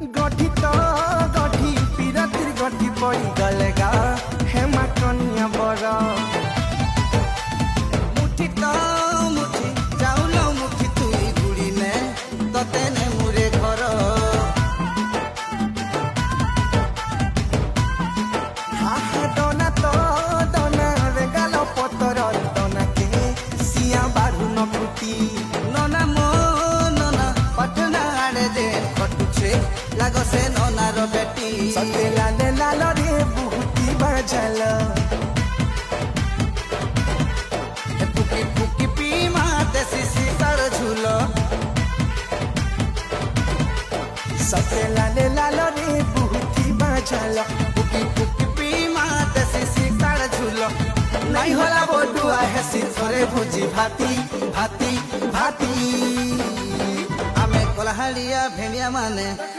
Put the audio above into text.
গঠিত গঠি পিরাতির গঠি পড়ি গলেগা হেমা কন্যা বড় মুঠি তো মুঠি চাউল মুঠি তুই গুড়ি নে ততে নে মুরে ঘর হাহা দনা তো দনা রে গাল পতর দনাকে সিয়া বাড়ু নকুটি ননা মো ননা পটনা আড়ে দে খটুছে লাগছে ননার বেটি সতে লালে লাল রে বুহুতি বাজাল ফুকি ফুকি পিমা দেশি সিতার ঝুল সতে লালে লাল রে বুহুতি বাজাল ফুকি ফুকি পিমা দেশি সিতার ঝুল নাই হলা বডুয়া হেসি ধরে ভুজি ভাতি ভাতি ভাতি আমি কলাহালিয়া ভেড়িয়া মানে